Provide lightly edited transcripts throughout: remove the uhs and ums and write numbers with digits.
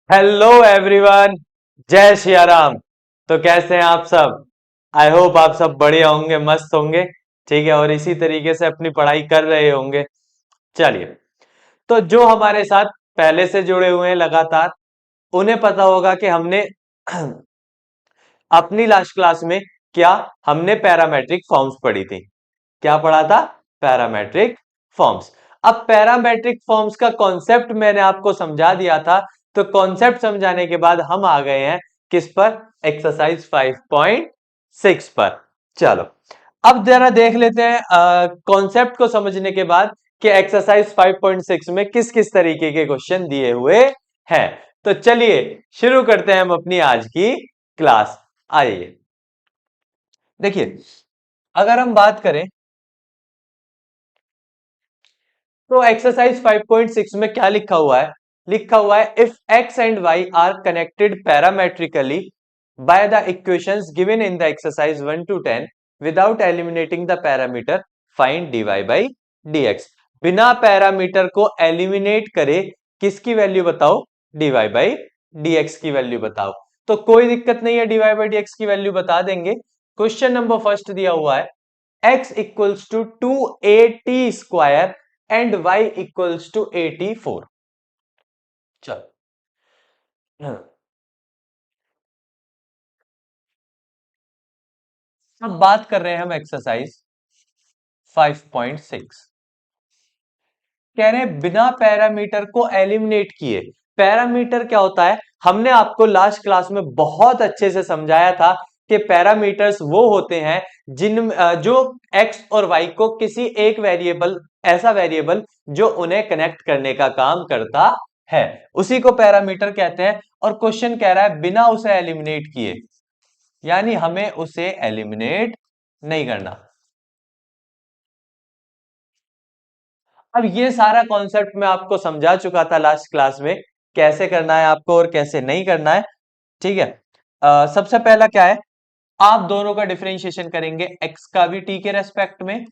Hello everyone. जय सिया राम। तो कैसे हैं आप सब? आई होप आप सब बढ़िया होंगे, मस्त होंगे। ठीक है, और इसी तरीके से अपनी पढ़ाई कर रहे होंगे। चलिए, तो जो हमारे साथ पहले से जुड़े हुए हैं लगातार, उन्हें पता होगा कि हमने अपनी लास्ट क्लास में क्या हमने पैरामेट्रिक फॉर्म्स पढ़ी थी। क्या पढ़ा था? Parametric forms. अब पैरामेट्रिक फॉर्म्स का कॉन्सेप्ट मैंने आपको समझा दिया था। तो कॉन्सेप्ट समझाने के बाद हम आ गए हैं किस पर? एक्सरसाइज 5.6 पर। चलो, अब जरा देख लेते हैं कॉन्सेप्ट को समझने के बाद कि एक्सरसाइज 5.6 में किस किस तरीके के क्वेश्चन दिए हुए हैं। तो चलिए शुरू करते हैं हम अपनी आज की क्लास। आइए, देखिए, अगर हम बात करें तो एक्सरसाइज 5.6 में क्या लिखा हुआ है? लिखा हुआ है if X and Y are connected parametrically by the equations given in the exercise 1 to 10 without eliminating the parameter find dy by dx। बिना पैरामीटर को एलिमिनेट करे किसकी वैल्यू बताओ? dy बाई dx की वैल्यू बताओ। तो कोई दिक्कत नहीं है, dy बाई dx की वैल्यू बता देंगे। क्वेश्चन नंबर फर्स्ट दिया हुआ है x equals to 2at square and y equals to 84। चलो, अब बात कर रहे हैं हम एक्सरसाइज 5.6। कह रहे हैं बिना पैरामीटर को एलिमिनेट किए। पैरामीटर क्या होता है? हमने आपको लास्ट क्लास में बहुत अच्छे से समझाया था कि पैरामीटर्स वो होते हैं जो x और y को किसी एक वेरिएबल, ऐसा वेरिएबल जो उन्हें कनेक्ट करने का काम करता है, उसी को पैरामीटर कहते हैं। और क्वेश्चन कह रहा है बिना उसे एलिमिनेट किए, यानी हमें उसे एलिमिनेट नहीं करना। अब ये सारा कॉन्सेप्ट मैं आपको समझा चुका था लास्ट क्लास में, कैसे करना है आपको और कैसे नहीं करना है। ठीक है, सबसे पहला क्या है? आप दोनों का डिफरेंशिएशन करेंगे, x का भी t के रेस्पेक्ट में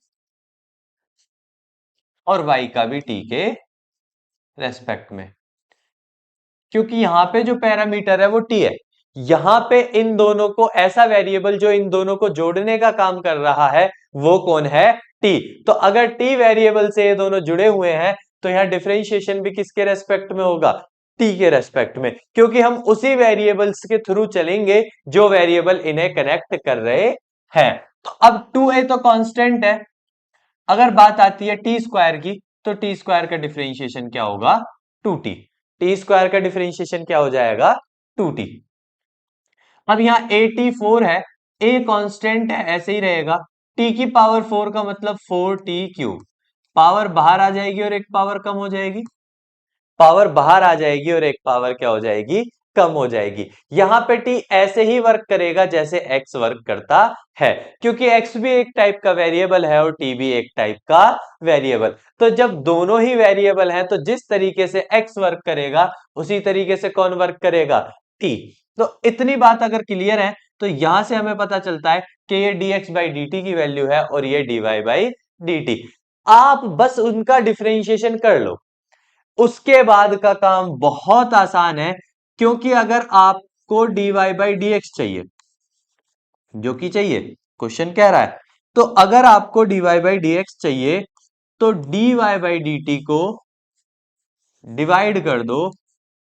और y का भी t के रेस्पेक्ट में। क्योंकि यहां पे जो पैरामीटर है वो t है। यहां पे इन दोनों को, ऐसा वेरिएबल जो इन दोनों को जोड़ने का काम कर रहा है, वो कौन है? t। तो अगर t वेरिएबल से ये दोनों जुड़े हुए हैं तो यहां डिफरेंशिएशन भी किसके रेस्पेक्ट में होगा? t के रेस्पेक्ट में, क्योंकि हम उसी वेरिएबल्स के थ्रू चलेंगे जो वेरिएबल इन्हें कनेक्ट कर रहे हैं। तो अब 2a तो कांस्टेंट है। अगर बात आती है टी स्क्वायर की, तो टी स्क्वायर का डिफरेंशिएशन क्या होगा? 2t। टी स्क्वायर का डिफरेंशिएशन क्या हो जाएगा? 2t। अब यहाँ a4 है, a कांस्टेंट है, ऐसे ही रहेगा। t की पावर 4 का मतलब 4t क्यूब। पावर बाहर आ जाएगी और एक पावर कम हो जाएगी। पावर बाहर आ जाएगी और एक पावर क्या हो जाएगी? कम हो जाएगी। यहां पे टी ऐसे ही वर्क करेगा जैसे एक्स वर्क करता है, क्योंकि एक्स भी एक टाइप का वेरिएबल है और टी भी एक टाइप का वेरिएबल। तो जब दोनों ही वेरिएबल हैं तो जिस तरीके से एक्स वर्क करेगा उसी तरीके से कौन वर्क करेगा? टी। तो इतनी बात अगर क्लियर है तो यहां से हमें पता चलता है कि ये dx बाई dt की वैल्यू है और ये dy बाई dt। आप बस उनका डिफरेंशिएशन कर लो, उसके बाद का काम बहुत आसान है। क्योंकि अगर आपको dy बाई dx चाहिए, जो कि चाहिए, क्वेश्चन कह रहा है, तो अगर आपको dy बाई dx चाहिए तो dy बाई dt को डिवाइड कर दो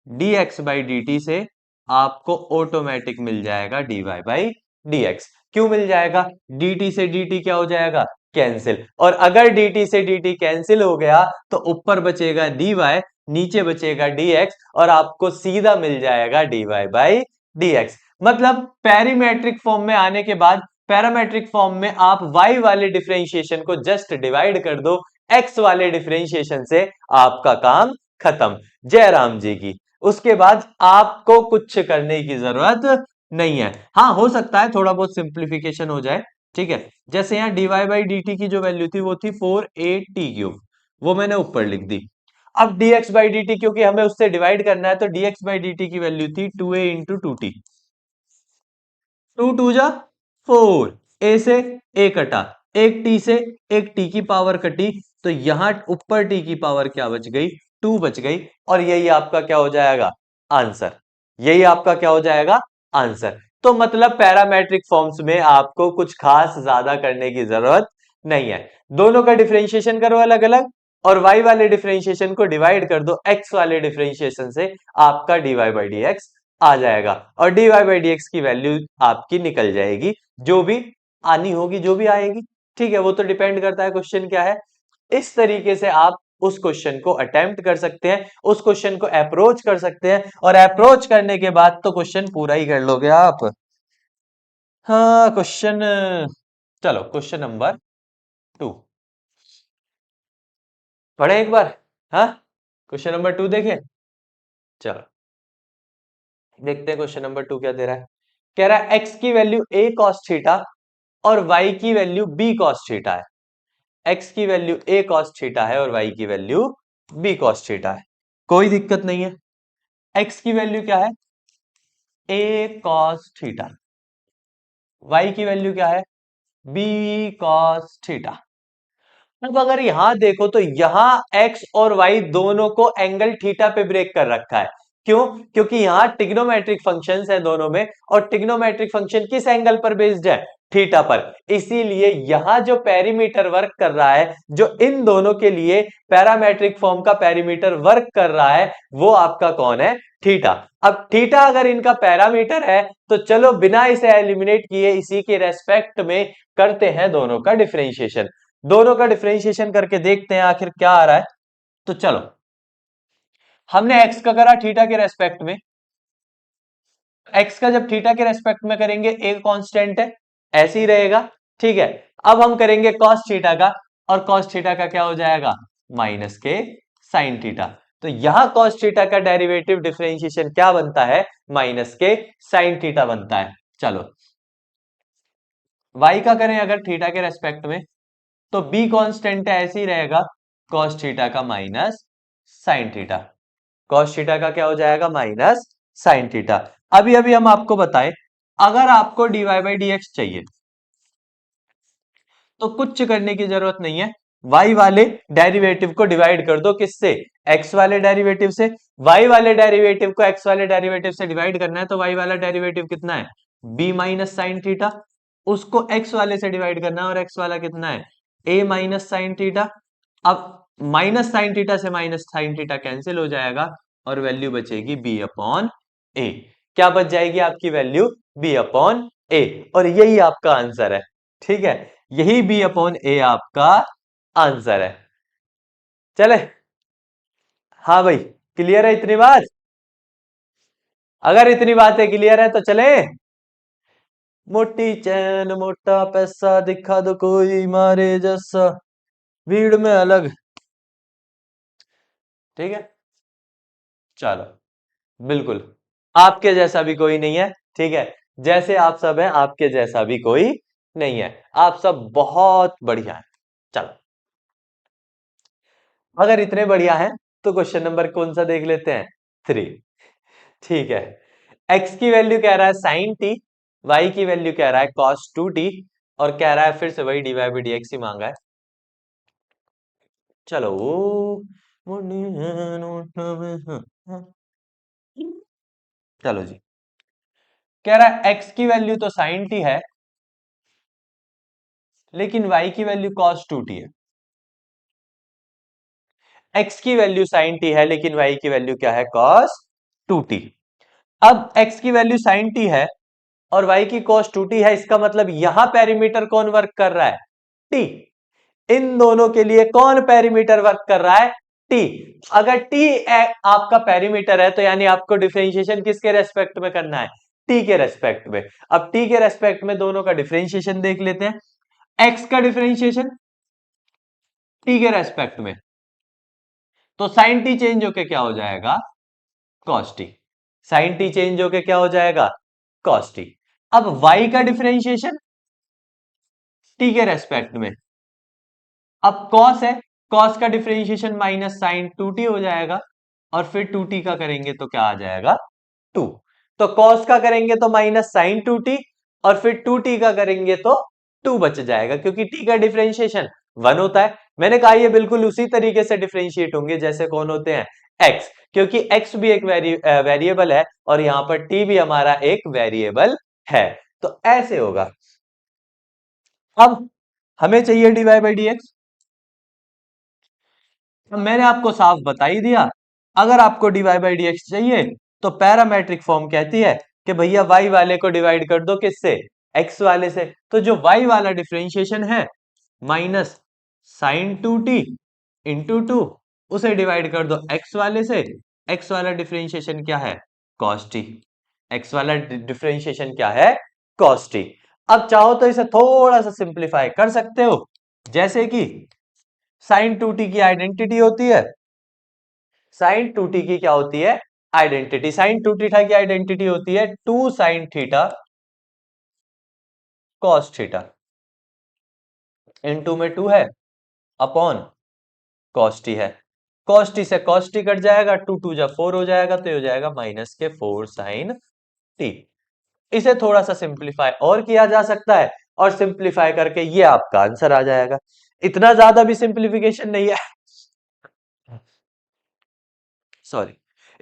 dx बाई dt से, आपको ऑटोमेटिक मिल जाएगा dy बाई dx। क्यों मिल जाएगा? dt से dt क्या हो जाएगा? कैंसिल। और अगर dt से dt कैंसिल हो गया तो ऊपर बचेगा dy, नीचे बचेगा dx, और आपको सीधा मिल जाएगा dy बाई dx। मतलब पैरामेट्रिक फॉर्म में आने के बाद, पैरामेट्रिक फॉर्म में आप y वाले डिफरेंशिएशन को जस्ट डिवाइड कर दो x वाले डिफरेंशिएशन से, आपका काम खत्म। जय राम जी की। उसके बाद आपको कुछ करने की जरूरत नहीं है। हाँ, हो सकता है थोड़ा बहुत सिंप्लीफिकेशन हो जाए। ठीक है, जैसे यहाँ dy बाई dt की जो वैल्यू थी वो थी 4at क्यूब, वो मैंने ऊपर लिख दी। अब dx बाई dt क्योंकि हमें उससे डिवाइड करना है, तो dx बाई dt की वैल्यू थी 2a इंटू 2t। 2 2 जा 4, a से a कटा, एक t से एक t की पावर कटी, तो यहां ऊपर t की पावर क्या बच गई? 2 बच गई। और यही आपका क्या हो जाएगा? आंसर। यही आपका क्या हो जाएगा, आंसर। तो मतलब पैरामेट्रिक फॉर्म्स में आपको कुछ खास ज्यादा करने की जरूरत नहीं है। दोनों का डिफरेंशिएशन करो अलग अलग, और y वाले डिफरेंशिएशन को डिवाइड कर दो x वाले डिफरेंशिएशन से, आपका dy बाई डी एक्स आ जाएगा, और dy बाई डी एक्स की वैल्यू आपकी निकल जाएगी, जो भी आनी होगी, जो भी आएगी। ठीक है, वो तो डिपेंड करता है क्वेश्चन क्या है। इस तरीके से आप उस क्वेश्चन को अटेम्प्ट कर सकते हैं, उस क्वेश्चन को अप्रोच कर सकते हैं, और अप्रोच करने के बाद तो क्वेश्चन पूरा ही कर लोगे आप। हाँ, क्वेश्चन, चलो क्वेश्चन नंबर 2 पढ़े एक बार। हाँ, क्वेश्चन नंबर 2 देखें। चलो देखते हैं क्वेश्चन नंबर 2 क्या दे रहा है। कह रहा है x की वैल्यू a cos थीटा और y की वैल्यू b cos थीटा है। x की वैल्यू a cos थीटा है और y की वैल्यू b cos थीटा है। कोई दिक्कत नहीं है। x की वैल्यू क्या है, a cos थीटा, y की वैल्यू क्या है, b cos थीटा। अब अगर यहां देखो तो यहां x और y दोनों को एंगल थीटा पे ब्रेक कर रखा है। क्यों? क्योंकि यहां ट्रिग्नोमेट्रिक फंक्शंस है दोनों में, और ट्रिग्नोमेट्रिक फंक्शन किस एंगल पर बेस्ड है, थीटा पर। इसीलिए यहां जो पेरीमीटर वर्क कर रहा है, जो इन दोनों के लिए पैरामेट्रिक फॉर्म का पेरीमीटर वर्क कर रहा है, वो आपका कौन है, थीटा। अब थीटा अगर इनका पैरामीटर है, तो चलो बिना इसे एलिमिनेट किए इसी के रेस्पेक्ट में करते हैं दोनों का डिफरेंशिएशन। दोनों का डिफरेंशिएशन करके देखते हैं आखिर क्या आ रहा है। तो चलो, हमने x का करा थीटा के रेस्पेक्ट में। x का जब थीटा के रेस्पेक्ट में करेंगे, एक कांस्टेंट है, ऐसे ही रहेगा। ठीक है, अब हम करेंगे cos थीटा का, और cos थीटा का क्या हो जाएगा, माइनस के sin थीटा। तो यहां cos थीटा का डेरिवेटिव डिफरेंशिएशन क्या बनता है, माइनस के sin थीटा बनता है। चलो y का करें अगर थीटा के रेस्पेक्ट में, तो b कांस्टेंट है, ऐसे ही रहेगा, cos थीटा का minus sin theta. cos theta का क्या हो जाएगा, माइनस sin थीटा। अभी अभी हम आपको बताएं, अगर आपको dy बाई डी एक्स चाहिए तो कुछ करने की जरूरत नहीं है। y वाले डेरिवेटिव को डिवाइड कर दो, किससे, x वाले डेरिवेटिव से। y वाले डेरिवेटिव को x वाले डेरिवेटिव से डिवाइड करना है, तो y वाला डेरिवेटिव कितना है, b माइनस साइन थीटा। उसको x वाले से डिवाइड करना है, और x वाला कितना है, a माइनस साइन थीटा। अब माइनस साइन थीटा से माइनस साइन थीटा कैंसिल हो जाएगा, और वैल्यू बचेगी b अपॉन a। क्या बच जाएगी आपकी वैल्यू, b अपॉन a, और यही आपका आंसर है। ठीक है, यही b अपॉन a आपका आंसर है। चले, हाँ भाई, क्लियर है इतनी बात? अगर इतनी बातें क्लियर है तो चले। मोटी चैन मोटा पैसा दिखा दो कोई मारे जैसा, भीड़ में अलग। ठीक है, चलो, बिल्कुल आपके जैसा भी कोई नहीं है। ठीक है, जैसे आप सब हैं, आपके जैसा भी कोई नहीं है। आप सब बहुत बढ़िया है। चलो, अगर इतने बढ़िया हैं तो क्वेश्चन नंबर कौन सा देख लेते हैं, 3। ठीक है, x की वैल्यू कह रहा है साइन टी, y की वैल्यू कह रहा है कॉस 2t, और कह रहा है फिर से वही D Y by D X ही मांगा है। चलो, चलो जी, कह रहा है x की वैल्यू तो साइन टी है, लेकिन y की वैल्यू कॉस 2t है। x की वैल्यू साइन टी है, लेकिन y की वैल्यू क्या है, कॉस 2t। अब x की वैल्यू साइन टी है और y की कॉस 2t है, इसका मतलब यहां पेरीमीटर कौन वर्क कर रहा है, t। इन दोनों के लिए कौन पेरीमीटर वर्क कर रहा है, t। अगर t आपका पेरीमीटर है, तो यानी आपको डिफरेंशिएशन किसके रेस्पेक्ट में करना है, t के रेस्पेक्ट में। अब t के रेस्पेक्ट में दोनों का डिफरेंशिएशन देख लेते हैं। x का डिफरेंशिएशन t के रेस्पेक्ट में, तो साइन टी चेंज होके क्या हो जाएगा, cos t. Sine t change होके क्या हो जाएगा, कॉस टी। अब y का डिफरेंशिएशन t के रेस्पेक्ट में, अब कॉस है, कॉस का डिफरेंशिएशन माइनस साइन 2t हो जाएगा, और फिर 2t का करेंगे तो क्या आ जाएगा, 2। तो कॉस का करेंगे तो माइनस साइन 2t, और फिर 2t का करेंगे तो 2 बच जाएगा, क्योंकि t का डिफरेंशिएशन 1 होता है। मैंने कहा ये बिल्कुल उसी तरीके से डिफरेंशिएट होंगे जैसे कौन होते हैं, x। क्योंकि x भी एक वेरिएबल है और यहां पर t भी हमारा एक वेरिएबल है, तो ऐसे होगा। अब हमें चाहिए dy बाई डी एक्स। मैंने आपको साफ बता ही दिया, अगर आपको dy बाई डी एक्स चाहिए तो पैरामेट्रिक फॉर्म कहती है कि भैया y वाले को डिवाइड कर दो किससे, x वाले से। तो जो y वाला डिफरेंशिएशन है माइनस साइन 2t इंटू 2, उसे डिवाइड कर दो x वाले से। x वाला डिफरेंशिएशन क्या है, cos t। x वाला डिफरेंशिएशन क्या है, cos t। अब चाहो तो इसे थोड़ा सा सिंप्लीफाई कर सकते हो, जैसे कि साइन 2t की आइडेंटिटी होती है, साइन 2t की क्या होती है आइडेंटिटी, साइन 2 थीटा की आइडेंटिटी होती है 2 sine theta cos theta. Into में 2 है अपॉन कॉस टी है, कॉस टी से कॉस टी कट जाएगा, 2 2 जा 4 हो जाएगा, तो ये हो जाएगा माइनस के 4 साइन टी। इसे थोड़ा सा सिंप्लीफाई और किया जा सकता है, और सिंप्लीफाई करके ये आपका आंसर आ जाएगा। इतना ज्यादा भी सिंप्लीफिकेशन नहीं है, सॉरी,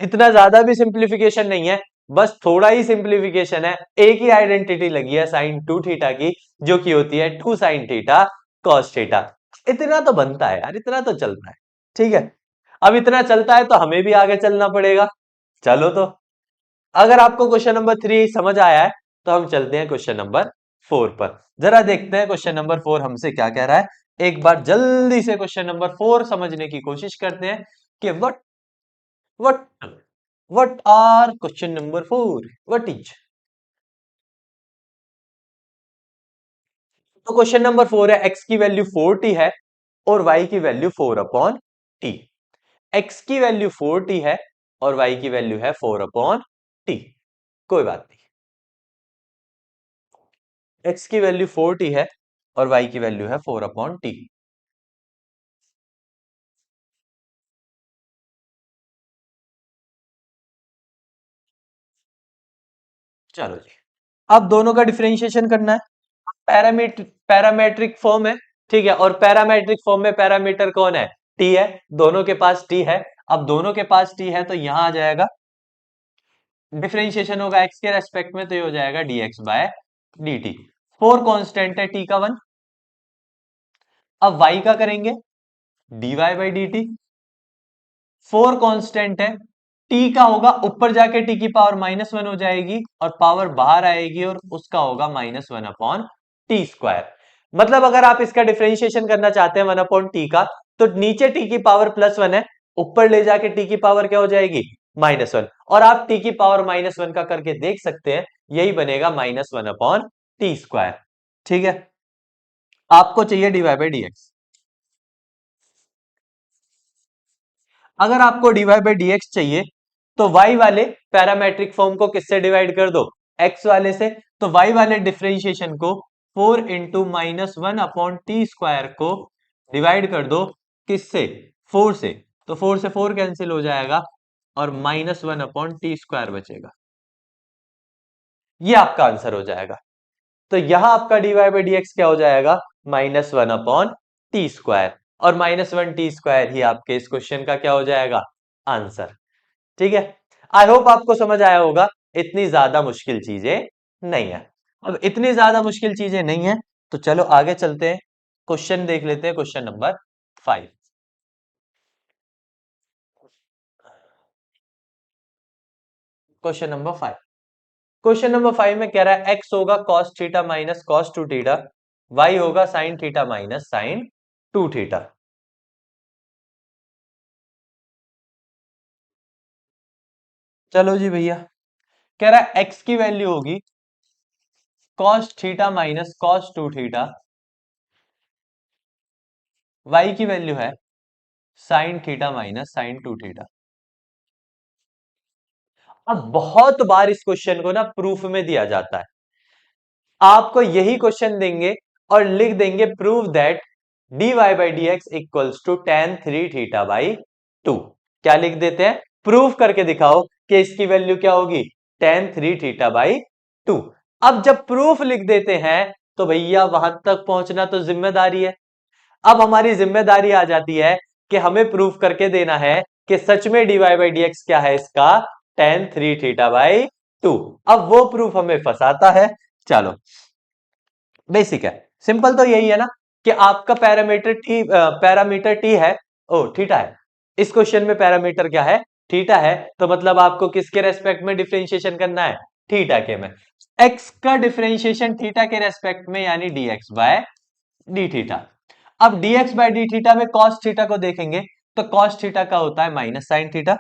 इतना ज्यादा भी सिंप्लीफिकेशन नहीं है, बस थोड़ा ही सिंप्लीफिकेशन है। एक ही आइडेंटिटी लगी है साइन 2 थीटा की, जो कि होती है 2 साइन थीटा कॉस थीटा। इतना तो बनता है यार, इतना तो चलता है, ठीक है। अब इतना चलता है तो हमें भी आगे चलना पड़ेगा। चलो तो, अगर आपको क्वेश्चन नंबर 3 समझ आया है तो हम चलते हैं क्वेश्चन नंबर 4 पर। जरा देखते हैं क्वेश्चन नंबर 4 हमसे क्या कह रहा है। एक बार जल्दी से क्वेश्चन नंबर 4 समझने की कोशिश करते हैं कि what what are question number 4, what is। तो क्वेश्चन नंबर 4 है, x की वैल्यू 4t है और y की वैल्यू 4 अपॉन टी। x की वैल्यू 4t है और y की वैल्यू है 4 अपॉन टी। कोई बात नहीं, x की वैल्यू 4t है और y की वैल्यू है 4 अपॉन टी। चलो जी, अब दोनों का डिफरेंशिएशन करना है। पैरामेट्रिक फॉर्म है, ठीक है, और पैरामेट्रिक फॉर्म में पैरामीटर कौन है, टी है, दोनों के पास टी है। अब दोनों के पास टी है तो यहां आ जाएगा, डिफरेंशिएशन होगा एक्स के रेस्पेक्ट में, तो ये हो जाएगा dx बाय dt। 4 कांस्टेंट है, टी का 1। अब y का करेंगे dy by D T. 4 constant है, t का होगा ऊपर जाके t की पावर -1 हो जाएगी और पावर बाहर आएगी और उसका होगा -1 अपॉन टी स्क्वायर। मतलब अगर आप इसका डिफरेंशिएशन करना चाहते हैं 1 अपॉन टी का, तो नीचे t की पावर +1 है, ऊपर ले जाके t की पावर क्या हो जाएगी -1, और आप t की पावर -1 का करके देख सकते हैं, यही बनेगा -1 अपॉन टी स्क्वायर। ठीक है, आपको चाहिए dy बाई डी एक्स। अगर आपको dy बाई डी एक्स चाहिए तो y वाले पैरामेट्रिक फॉर्म को किससे डिवाइड कर दो, x वाले से। तो y वाले डिफरेंशिएशन को 4 इंटू -1 अपॉन टी स्क्वायर को डिवाइड कर दो किससे, 4 से। तो 4 से 4 कैंसिल हो जाएगा और -1 अपॉन टी स्क्वायर बचेगा। ये आपका आंसर हो जाएगा। तो यहां आपका dy बाई डी एक्स क्या हो जाएगा, -1 अपॉन टी स्क्वायर, और -1 टी स्क्वायर ही आपके इस क्वेश्चन का क्या हो जाएगा, आंसर। ठीक है, आई होप आपको समझ आया होगा, इतनी ज्यादा मुश्किल चीजें नहीं है। अब इतनी ज्यादा मुश्किल चीजें नहीं है तो चलो आगे चलते हैं, क्वेश्चन देख लेते हैं, question number 5। Question number 5, question number 5 में कह रहा है x होगा cos theta minus cos 2 theta, y होगा sin theta minus sin 2 theta. चलो जी भैया, कह रहा है x की वैल्यू होगी cos theta minus cos 2 theta, y की वैल्यू है sin theta minus sin 2 theta. अब बहुत बार इस क्वेश्चन को ना प्रूफ में दिया जाता है, आपको यही क्वेश्चन देंगे और लिख देंगे prove that dy by D x equals to tan 3 theta by 2। क्या लिख देते हैं, प्रूफ करके दिखाओ कि इसकी वैल्यू क्या होगी, tan 3 थीटा बाई 2। अब जब प्रूफ लिख देते हैं तो भैया वहां तक पहुंचना तो जिम्मेदारी है। अब हमारी जिम्मेदारी आ जाती है कि हमें प्रूफ करके देना है कि सच में dy बाई डी एक्स क्या है इसका tan 3 थीटा बाई 2। अब वो प्रूफ हमें फंसाता है। चलो बेसिक है, सिंपल तो यही है ना कि आपका पैरामीटर टी है, ओ थीटा है। इस क्वेश्चन में पैरामीटर क्या है, थीटा है, तो मतलब आपको किसके रेस्पेक्ट में डिफरेंशिएशन करना है, थीटा के में। एक्स का डिफरेंशिएशन थीटा के रेस्पेक्ट में यानी dx बाय डी थीटा। अब dx बाय डी थीटा में cos थीटा को देखेंगे तो cos थीटा का होता है minus sine theta,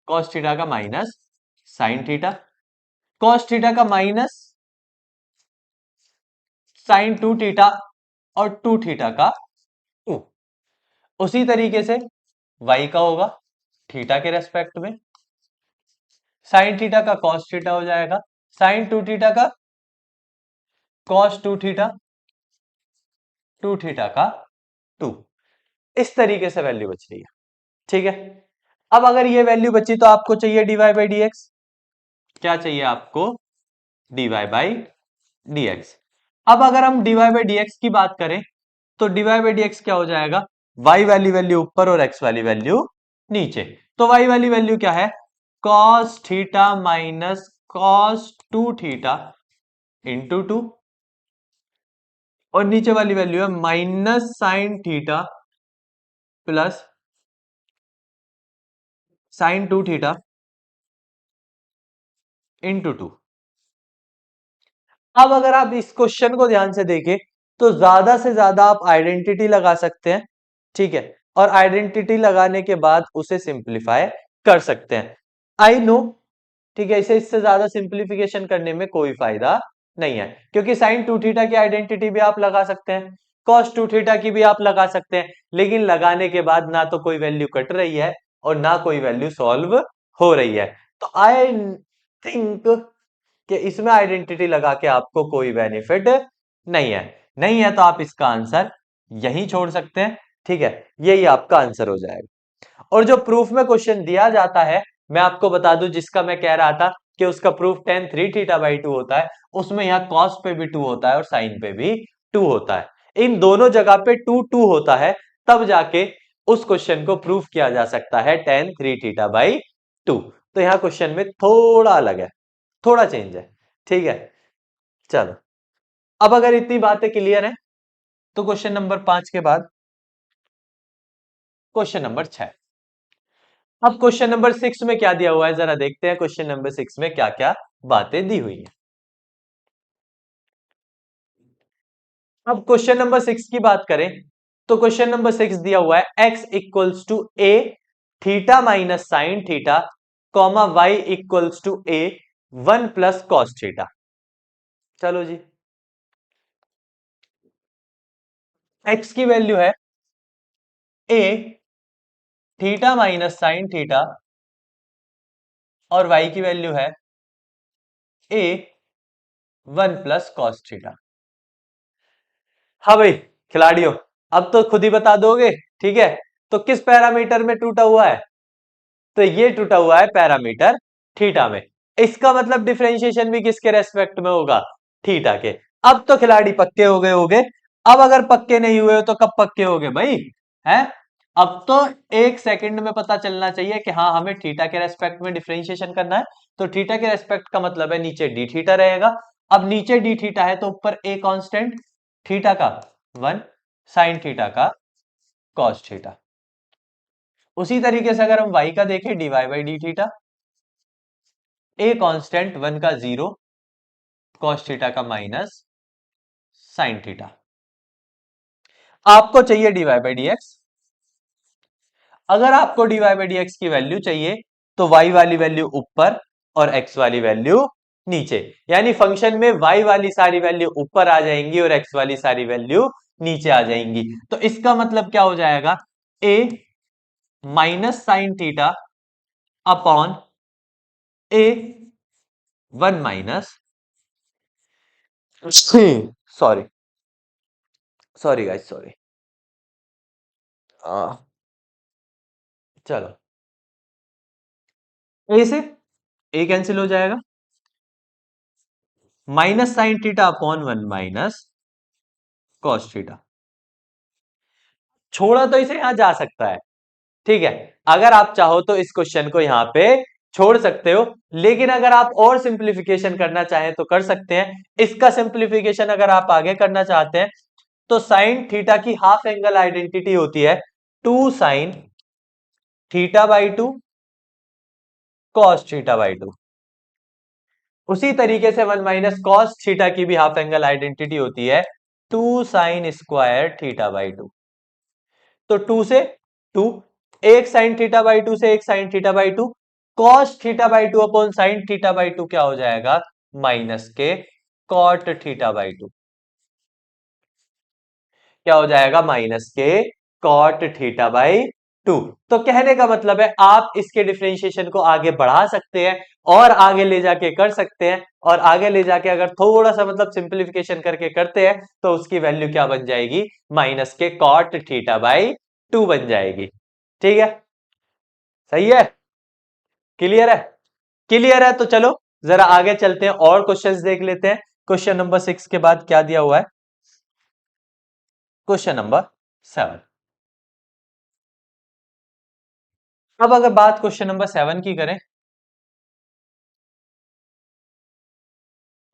cos theta का minus sine theta, cos theta का माइनस साइन 2 थीटा और 2 थीटा का 2। उसी तरीके से y का होगा थीटा के रेस्पेक्ट में, साइन थीटा का cos थीटा हो जाएगा, साइन 2 थीटा का cos 2 थीटा, 2 थीटा का 2। इस तरीके से वैल्यू बच रही है, ठीक है। अब अगर ये वैल्यू बची तो आपको चाहिए dy बाई डी एक्स, क्या चाहिए आपको, dy बाई डी एक्स। अब अगर हम dy बाई डी एक्स की बात करें तो dy बाई डी एक्स क्या हो जाएगा, y वाली वैल्यू ऊपर और x वाली वैल्यू नीचे। तो y वाली वैल्यू क्या है, cos theta minus cos 2 theta into 2, और नीचे वाली वैल्यू है minus sine theta plus sign 2 theta into 2। अब अगर आप इस क्वेश्चन को ध्यान से देखें तो ज्यादा से ज्यादा आप आइडेंटिटी लगा सकते हैं, ठीक है, और आइडेंटिटी लगाने के बाद उसे सिंप्लीफाई कर सकते हैं। आई नो, ठीक है, इसे इससे ज्यादा सिंप्लीफिकेशन करने में कोई फायदा नहीं है, क्योंकि साइन 2 थीटा की आइडेंटिटी भी आप लगा सकते हैं, कॉस 2 थीटा की भी आप लगा सकते हैं, लेकिन लगाने के बाद ना तो कोई वैल्यू कट रही है और ना कोई वैल्यू सॉल्व हो रही है। तो आई थिंक कि इसमें आइडेंटिटी लगा के आपको कोई बेनिफिट नहीं है। नहीं है तो आप इसका आंसर यहीं छोड़ सकते हैं, ठीक है, यही आपका आंसर हो जाएगा। और जो प्रूफ में क्वेश्चन दिया जाता है, मैं आपको बता दूं, जिसका मैं कह रहा था कि उसका प्रूफ tan 3 थीटा बाई 2 होता है, उसमें यहाँ cos पे भी 2 होता है और sin पे भी 2 होता है। इन दोनों जगह पे 2 2 होता है, तब जाके उस क्वेश्चन को प्रूफ किया जा सकता है tan 3 थीटा बाई 2। तो यहाँ क्वेश्चन में थोड़ा अलग है, थोड़ा चेंज है, ठीक है। चलो, अब अगर इतनी बातें क्लियर है तो क्वेश्चन नंबर 5 के बाद क्वेश्चन नंबर 6। अब क्वेश्चन नंबर 6 में क्या दिया हुआ है जरा देखते हैं, क्वेश्चन नंबर 6 में क्या क्या बातें दी हुई हैं। अब क्वेश्चन नंबर 6 की बात करें तो क्वेश्चन नंबर 6 दिया हुआ है x equals to a theta minus sine theta comma y equals to a 1 plus cos theta. चलो जी, x की वैल्यू है a theta minus sine theta और y की वैल्यू है a 1 प्लस कॉस थीटा। हाँ भाई खिलाड़ियों, अब तो खुद ही बता दोगे, ठीक है। तो किस पैरामीटर में टूटा हुआ है, तो ये टूटा हुआ है पैरामीटर थीटा में। इसका मतलब डिफरेंशिएशन भी किसके रेस्पेक्ट में होगा, थीटा के। अब तो खिलाड़ी पक्के हो गए होगे। अब अगर पक्के नहीं हुए हो तो कब पक्के होगे भाई, हैं? अब तो एक सेकंड में पता चलना चाहिए कि हाँ हमें थीटा के रेस्पेक्ट में डिफरेंशिएशन करना है। तो थीटा के रेस्पेक्ट का मतलब है नीचे डी थीटा रहेगा। अब नीचे डी थीटा है तो ऊपर ए कांस्टेंट, थीटा का 1, साइन थीटा का कॉस थीटा। उसी तरीके से अगर हम y का देखें dy by D theta, a constant 1 का 0, कॉस थीटा का माइनस साइन थीटा। आपको चाहिए dy बाई डी एक्स। अगर आपको dy बाई डी एक्स की वैल्यू चाहिए तो y वाली वैल्यू ऊपर और x वाली वैल्यू नीचे, यानी फंक्शन में y वाली सारी वैल्यू ऊपर आ जाएंगी और x वाली सारी वैल्यू नीचे आ जाएंगी। तो इसका मतलब क्या हो जाएगा, a minus sine theta upon a 1 minus, sorry sorry guys sorry, चलो ए से ए कैंसिल हो जाएगा, minus sine theta upon 1 minus cos theta. छोड़ा तो इसे यहां जा सकता है, ठीक है। अगर आप चाहो तो इस क्वेश्चन को यहां पे छोड़ सकते हो, लेकिन अगर आप और सिंप्लीफिकेशन करना चाहें तो कर सकते हैं। इसका सिंप्लीफिकेशन अगर आप आगे करना चाहते हैं तो साइन थीटा की हाफ एंगल आइडेंटिटी होती है 2 sin θ/2 cos θ/2। उसी तरीके से 1 - cos थीटा की भी हाफ एंगल आइडेंटिटी होती है 2 sin² θ/2। तो 2 से 2, एक sin θ/2 से एक sin θ/2, cos θ/2 अपॉन sin θ/2 क्या हो जाएगा, माइनस के cot θ/2। क्या हो जाएगा, माइनस के cot θ/2। तो कहने का मतलब है आप इसके डिफरेंशिएशन को आगे बढ़ा सकते हैं और आगे ले जाके कर सकते हैं, और आगे ले जाके अगर थोड़ा सा मतलब सिंप्लीफिकेशन करके करते हैं तो उसकी वैल्यू क्या बन जाएगी, माइनस के cot θ/2 बन जाएगी। ठीक है, सही है, क्लियर है, क्लियर है। तो चलो जरा आगे चलते हैं और क्वेश्चंस देख लेते हैं। क्वेश्चन नंबर 6 के बाद क्या दिया हुआ है, क्वेश्चन नंबर 7। अब अगर बात क्वेश्चन नंबर 7 की करें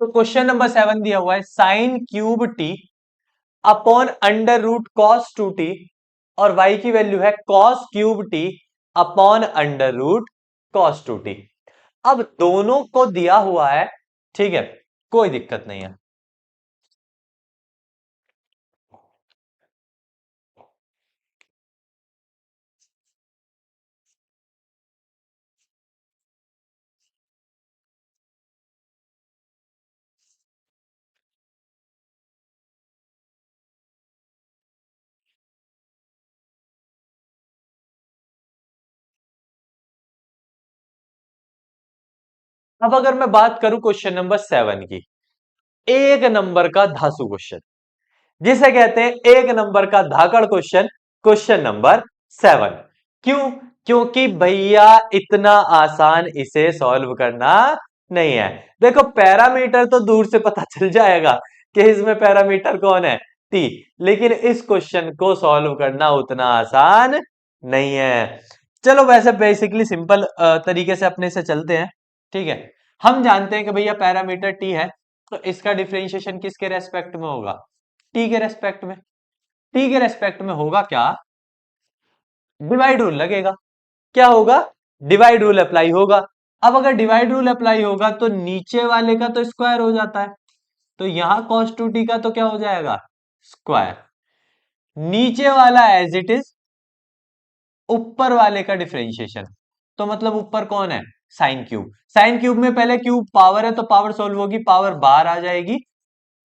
तो क्वेश्चन नंबर 7 दिया हुआ है sin³ अपॉन √cos2t, और y की वैल्यू है cos³ अपॉन √cos2t। अब दोनों को दिया हुआ है, ठीक है, कोई दिक्कत नहीं है। अब अगर मैं बात करूं क्वेश्चन नंबर 7 की, एक नंबर का धांसू क्वेश्चन, जिसे कहते हैं एक नंबर का धाकड़ क्वेश्चन, क्वेश्चन नंबर 7। क्यों, क्योंकि भैया इतना आसान इसे सॉल्व करना नहीं है। देखो पैरामीटर तो दूर से पता चल जाएगा कि इसमें पैरामीटर कौन है, टी, लेकिन इस क्वेश्चन को सॉल्व करना उतना आसान नहीं है। चलो वैसे बेसिकली सिंपल तरीके से अपने से चलते हैं। ठीक है, हम जानते हैं कि भैया पैरामीटर टी है, तो इसका डिफरेंशिएशन किसके रेस्पेक्ट में होगा, टी के रेस्पेक्ट में। टी के रेस्पेक्ट में होगा क्या, डिवाइड रूल लगेगा। क्या होगा, डिवाइड रूल अप्लाई होगा। अब अगर डिवाइड रूल अप्लाई होगा तो नीचे वाले का तो स्क्वायर हो जाता है, तो यहां cos2t का तो क्या हो जाएगा, स्क्वायर। नीचे वाला एज इट इज, ऊपर वाले का डिफरेंशिएशन, तो मतलब ऊपर कौन है, sin³ sin³ में पहले क्यूब पावर है तो पावर सोल्व होगी, पावर बाहर आ जाएगी,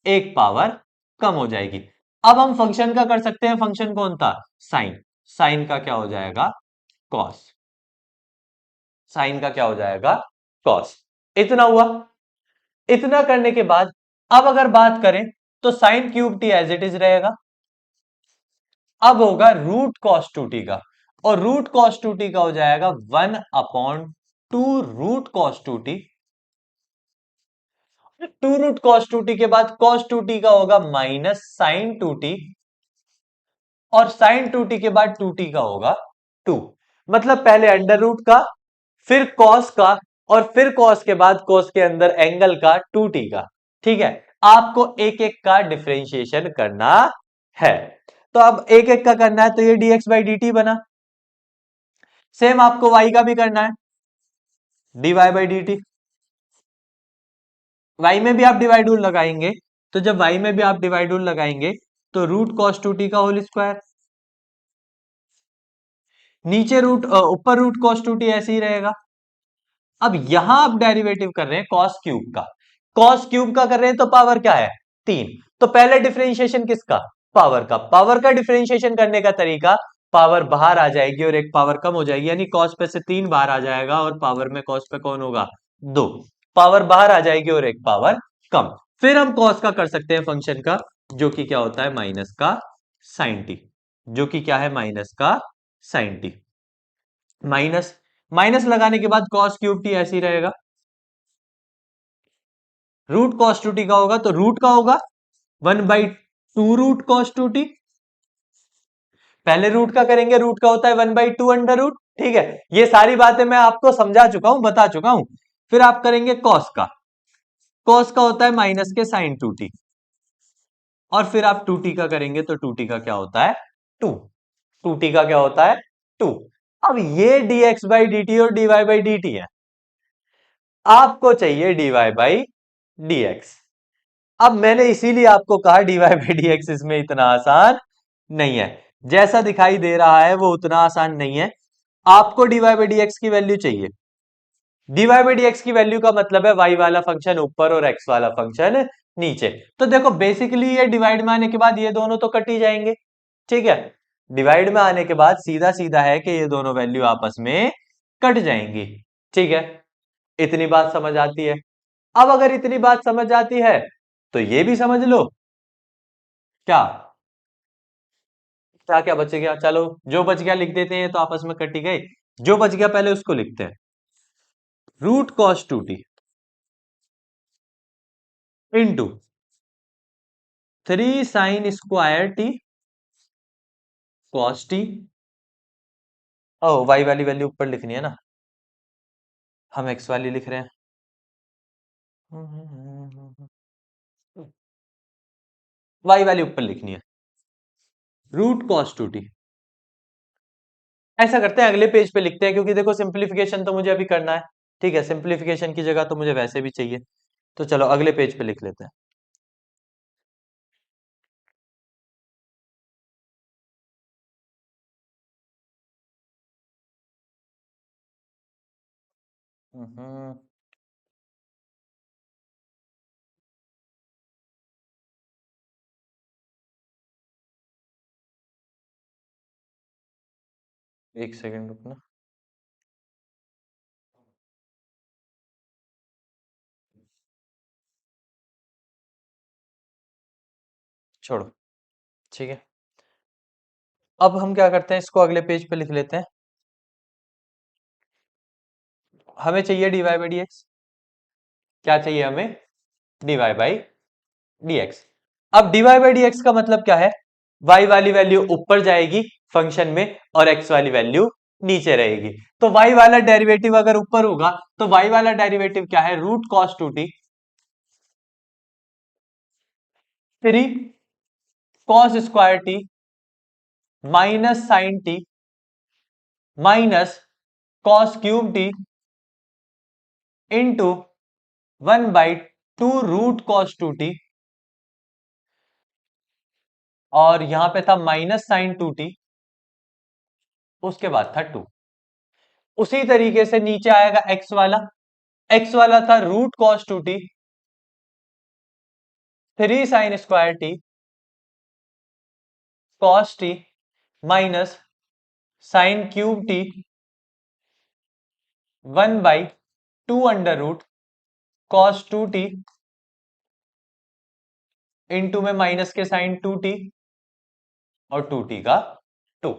एक पावर कम हो जाएगी। अब हम फंक्शन का कर सकते हैं, फंक्शन कौन था, साइन। साइन का क्या हो जाएगा, कॉस। साइन का क्या हो जाएगा, कॉस। इतना हुआ। इतना करने के बाद अब अगर बात करें तो sin³ एज इट इज रहेगा। अब होगा √cos2t का, और √cos2t का हो जाएगा 1/2 √cos2t। 2 √cos2t के बाद cos2t का होगा -sin2t, और sin2t के बाद 2t का होगा 2। मतलब पहले अंडर रूट का, फिर कॉस का, और फिर कॉस के बाद कॉस के अंदर एंगल का 2t का। ठीक है, आपको एक एक का डिफरेंशिएशन करना है। तो अब एक एक का करना है, तो ये dx/dt बना। सेम आपको y का भी करना है, dy/dt। y में भी आप डिवाइड रूल लगाएंगे, तो जब y में भी आप डिवाइड रूल लगाएंगे तो √cos2t का होल स्क्वायर, नीचे ऊपर √cos2t ऐसे ही रहेगा। अब यहां आप डेरिवेटिव कर रहे हैं cos³ का, cos³ का कर रहे हैं तो पावर क्या है, 3। तो पहले डिफरेंशिएशन किसका, पावर का। पावर का डिफरेंशिएशन करने का तरीका, पावर बाहर आ जाएगी और एक पावर कम हो जाएगी, यानी cos पे से 3 बाहर आ जाएगा और पावर में cos पे कौन होगा, 2। पावर बाहर आ जाएगी और एक पावर कम। फिर हम cos का कर सकते हैं फंक्शन का, जो कि क्या होता है, माइनस का sin t, जो कि क्या है, माइनस का sin t। माइनस माइनस लगाने के बाद cos³ ऐसे ही रहेगा। √cos2t का होगा तो रूट का होगा 1/2 √cos2t। पहले रूट का करेंगे, रूट का होता है 1/2 अंडर रूट, ठीक है। ये सारी बातें मैं आपको समझा चुका हूं, बता चुका हूं। फिर आप करेंगे कॉस का, कॉस का होता है माइनस के साइन 2t, और फिर आप 2t का करेंगे तो 2t का क्या होता है 2, 2t का क्या होता है 2। अब ये dx बाई डी टी और dy बाई डी टी है, आपको चाहिए dy बाई dx। अब मैंने इसीलिए आपको कहा dy बाई dx इसमें इतना आसान नहीं है, जैसा दिखाई दे रहा है वो उतना आसान नहीं है। आपको dy बाई dx की वैल्यू चाहिए, dy बाई dx की वैल्यू का मतलब है y वाला फंक्शन ऊपर और x वाला फंक्शन नीचे। तो देखो बेसिकली ये डिवाइड में आने के बाद ये दोनों तो कट ही जाएंगे, ठीक है। डिवाइड में आने के बाद सीधा सीधा है कि ये दोनों वैल्यू आपस में कट जाएंगी, ठीक है। इतनी बात समझ आती है। अब अगर इतनी बात समझ आती है तो ये भी समझ लो, क्या क्या क्या बच गया, चलो जो बच गया लिख देते हैं, तो आपस में कट ही गए। जो बच गया पहले उसको लिखते हैं, root cos 2t into 3 sin² t cos t. Oh Y वाली वैल्यू ऊपर लिखनी है ना, हम एक्स वाली लिख रहे हैं। वाई वाली ऊपर लिखनी है, रूट कॉस 2t। ऐसा करते हैं अगले पेज पे लिखते हैं, क्योंकि देखो सिंप्लीफिकेशन तो मुझे अभी करना है, ठीक है। सिंप्लीफिकेशन की जगह तो मुझे वैसे भी चाहिए, तो चलो अगले पेज पे लिख लेते हैं। हम्म, एक सेकंड रुकना, छोड़ो, ठीक है। अब हम क्या करते हैं, इसको अगले पेज पे लिख लेते हैं। हमें चाहिए dy बाई dx, क्या चाहिए हमें dy बाई dx। अब dy बाई dx का मतलब क्या है, y वाली वैल्यू ऊपर जाएगी फंक्शन में और x वाली वैल्यू नीचे रहेगी। तो y वाला डेरिवेटिव अगर ऊपर होगा तो y वाला डेरिवेटिव क्या है, root cos 2t 3 cos² t minus sine t minus cos³ t into 1/2 root cos 2t, और यहां पे था माइनस साइन 2t, उसके बाद था 2। उसी तरीके से नीचे आएगा एक्स वाला था root cos 2t 3 sin² t cos t minus sin³ t 1/2 under root cos 2t into में माइनस के साइन 2t और 2t का 2।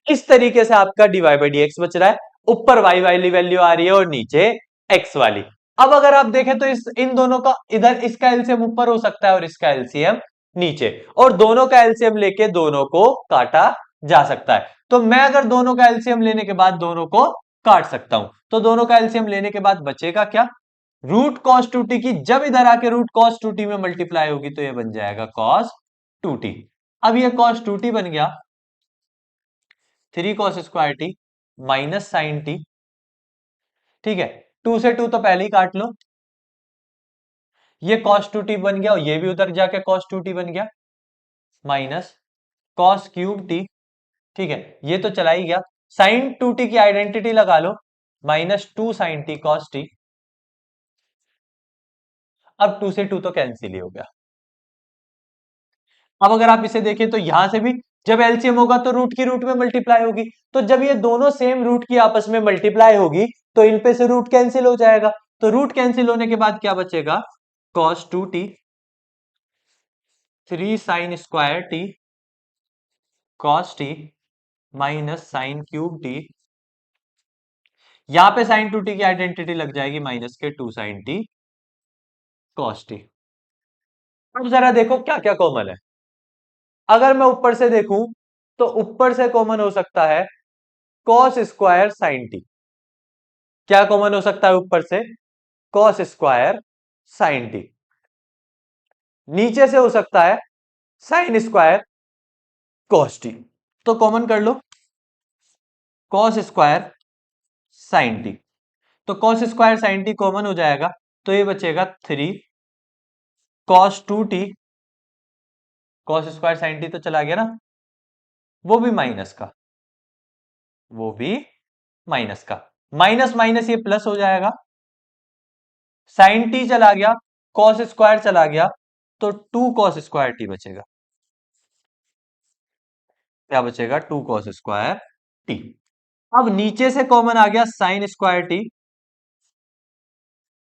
इस तरीके से आपका dy बाई dx बच रहा है, ऊपर y वाली वैल्यू आ रही है और नीचे x वाली। अब अगर आप देखें तो इस इन दोनों का, इधर इसका एलसीएम ऊपर हो सकता है और इसका एलसीएम नीचे, और दोनों का एलसीएम लेके दोनों को काटा जा सकता है। तो मैं अगर दोनों का एलसीएम लेने के बाद दोनों को काट सकता हूं, तो दोनों का एलसीएम लेने के बाद बचेगा क्या, रूट कॉस 2t की जब इधर आके रूट कॉस 2t में मल्टीप्लाई होगी तो ये बन जाएगा कॉस 2t। अब ये कॉस 2t बन गया 3 cos² t minus sine T, ठीक है। 2 से 2 तो पहले ही काट लो, ये cos 2t बन गया और ये भी उधर जाके cos 2t बन गया माइनस cos³ t, ठीक है। ये तो चला ही गया, साइन 2t की आइडेंटिटी लगा लो, -2 sin t cos t। अब 2 से 2 तो कैंसिल ही हो गया। अब अगर आप इसे देखें तो यहां से भी जब एलसीएम होगा तो रूट की रूट में मल्टीप्लाई होगी, तो जब ये दोनों सेम रूट की आपस में मल्टीप्लाई होगी तो इन पे से रूट कैंसिल हो जाएगा। तो रूट कैंसिल होने के बाद क्या बचेगा, cos 2t 3 sin² t cos t minus sin³ t, यहां पे sin 2t की आइडेंटिटी लग जाएगी माइनस के 2 sin t cos t। अब जरा देखो क्या क्या कॉमन है। अगर मैं ऊपर से देखूं तो ऊपर से कॉमन हो सकता है कॉस स्क्वायर साइन टी। क्या कॉमन हो सकता है ऊपर से? Cos square sine T. नीचे से हो सकता है साइन स्क्वायर कॉस टी। तो कॉमन कर लो कॉस स्क्वायर साइन टी। तो cos square sine T common हो जाएगा, तो ये बचेगा 3 cos 2t। Cos square sine T तो चला गया ना, वो भी माइनस का, वो भी माइनस का, माइनस माइनस ये प्लस हो जाएगा। साइन टी चला गया, कॉस स्क्वायर चला गया, तो 2 कॉस स्क्वायर टी बचेगा। क्या बचेगा? 2 कॉस स्क्वायर टी। अब नीचे से कॉमन आ गया sine square T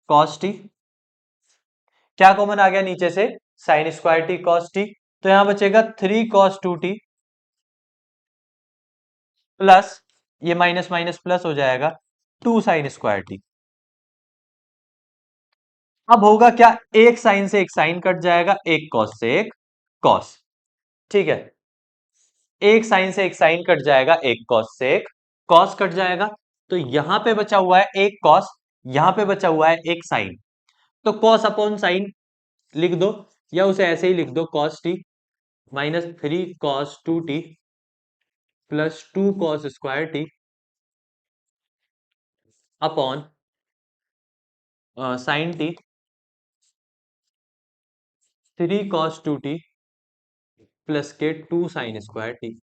cos T. क्या कॉमन आ गया नीचे से? Sine square T cos T. तो यहां बचेगा 3 कॉस 2t प्लस ये माइनस माइनस प्लस हो जाएगा 2 साइन स्क्वायर टी। अब होगा क्या? एक साइन से एक साइन कट जाएगा, एक कॉस से एक कॉस। ठीक है, एक साइन से एक साइन कट जाएगा, एक कॉस से एक कॉस कट जाएगा। तो यहां पे बचा हुआ है एक कॉस, यहां पे बचा हुआ है एक साइन। तो कॉस अपॉन साइन लिख दो, या उसे ऐसे ही लिख दो cos t minus 3 cos 2t plus 2 cos square T upon sine T 3 cos 2t plus के 2 साइन स्क्वायर टी।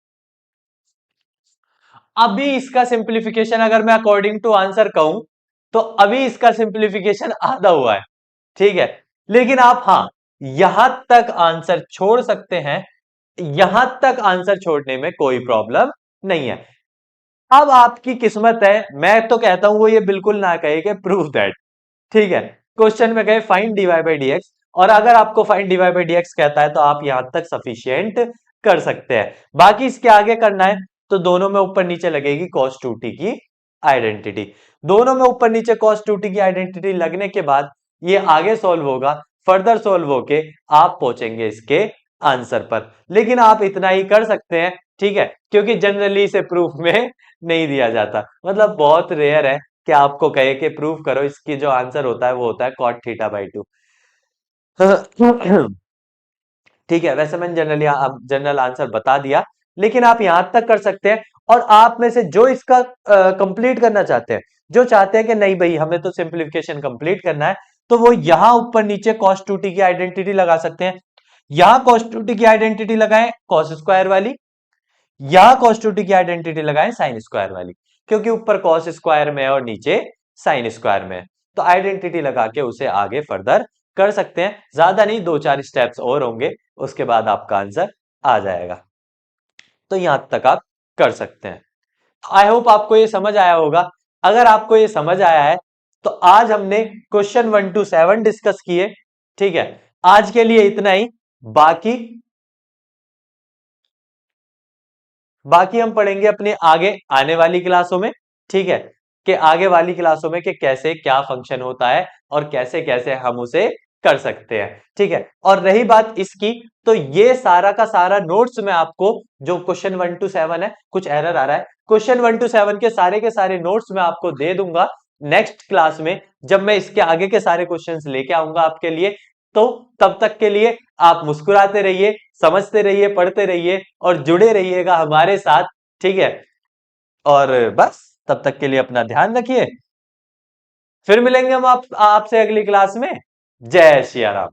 अभी इसका सिंप्लीफिकेशन अगर मैं अकॉर्डिंग टू आंसर कहूं, तो अभी इसका सिंप्लीफिकेशन आधा हुआ है। ठीक है, लेकिन आप हाँ यहां तक आंसर छोड़ सकते हैं, यहां तक आंसर छोड़ने में कोई प्रॉब्लम नहीं है। अब आपकी किस्मत है, मैं तो कहता हूं वो ये बिल्कुल ना कहे कि प्रूव दैट। ठीक है, क्वेश्चन में कहे find d y by D x, और अगर आपको find d y by D x कहता है तो आप यहां तक सफिशियंट कर सकते हैं। बाकी इसके आगे करना है तो दोनों में ऊपर नीचे लगेगी cos 2t की आइडेंटिटी। दोनों में ऊपर नीचे cos 2t की आइडेंटिटी लगने के बाद ये आगे सॉल्व होगा, फर्दर सॉल्व होके आप पहुंचेंगे इसके आंसर पर। लेकिन आप इतना ही कर सकते हैं, ठीक है, क्योंकि जनरली इसे प्रूफ में नहीं दिया जाता। मतलब बहुत रेयर है कि आपको कहे कि प्रूफ करो, इसकी जो आंसर होता है वो होता है cot थीटा बाई 2। ठीक है, वैसे मैंने जनरल आंसर बता दिया, लेकिन आप यहां तक कर सकते हैं। और आप में से जो इसका कंप्लीट करना चाहते हैं, जो चाहते हैं कि नहीं भाई हमें तो सिंप्लीफिकेशन कंप्लीट करना है, तो वो यहां ऊपर नीचे cos 2t की आइडेंटिटी लगा सकते हैं। यहां cos 2t की आइडेंटिटी लगाएं cos स्क्वायर वाली, यहां cos 2t की आइडेंटिटी लगाएं साइन स्क्वायर वाली, क्योंकि ऊपर cos स्क्वायर में है और नीचे साइन स्क्वायर में है। तो आइडेंटिटी लगा के उसे आगे फर्दर कर सकते हैं। ज्यादा नहीं, 2-4 स्टेप्स और होंगे, उसके बाद आपका आंसर आ जाएगा। तो यहां तक आप कर सकते हैं। आई होप आपको ये समझ आया होगा। अगर आपको ये समझ आया है तो आज हमने क्वेश्चन 1 to 7 डिस्कस किए। ठीक है, आज के लिए इतना ही। बाकी बाकी हम पढ़ेंगे अपने आगे आने वाली क्लासों में। ठीक है, कि आगे वाली क्लासों में कि कैसे क्या फंक्शन होता है और कैसे कैसे हम उसे कर सकते हैं। ठीक है, और रही बात इसकी, तो ये सारा का सारा नोट्स में आपको, जो क्वेश्चन 1 to 7 है, कुछ एरर आ रहा है, क्वेश्चन 1 to 7 के सारे नोट्स में आपको दे दूंगा नेक्स्ट क्लास में, जब मैं इसके आगे के सारे क्वेश्चंस लेके आऊंगा आपके लिए। तो तब तक के लिए आप मुस्कुराते रहिए, समझते रहिए, पढ़ते रहिए और जुड़े रहिएगा हमारे साथ। ठीक है, और बस तब तक के लिए अपना ध्यान रखिए। फिर मिलेंगे हम आपसे अगली क्लास में। जय श्री राम।